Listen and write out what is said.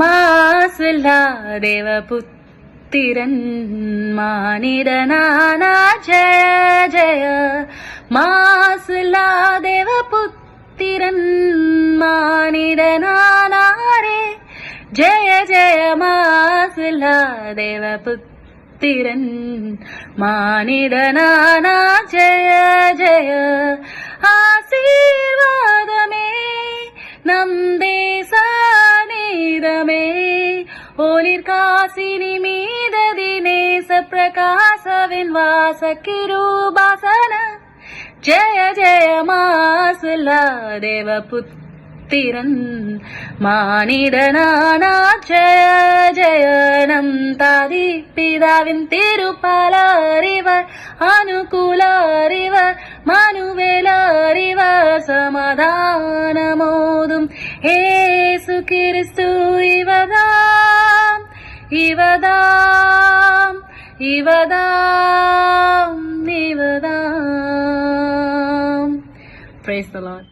மாசில்லா தேவபுத்திரன் மானிடனானா ஜெய ஜெய மாசில்லா தேவபுத்திரன் மானிடனானாரே ஜெய ஜெய மாசில்லா தேவபுத்திரன் மானிடனானா ஜெய ஜெய ஆசீர்வாதமே நம் தேசமே ஒளிர்காசினி மீததி நேச பிரகாசவின் வாச கிருபாசன ஜெய ஜெய மாசுல்லா தேவபுத்திரன் மானிடனானா ஜெய ஜெய நம் தாதி பிதாவின் திருப்பலறிவர் அனுகூலறிவர் மனுவேலறிவர் சமாதானமோதும் ஏசு கிறிஸ்து இவதாம் இவதாம் இவதாம் இவதாம். Praise the Lord.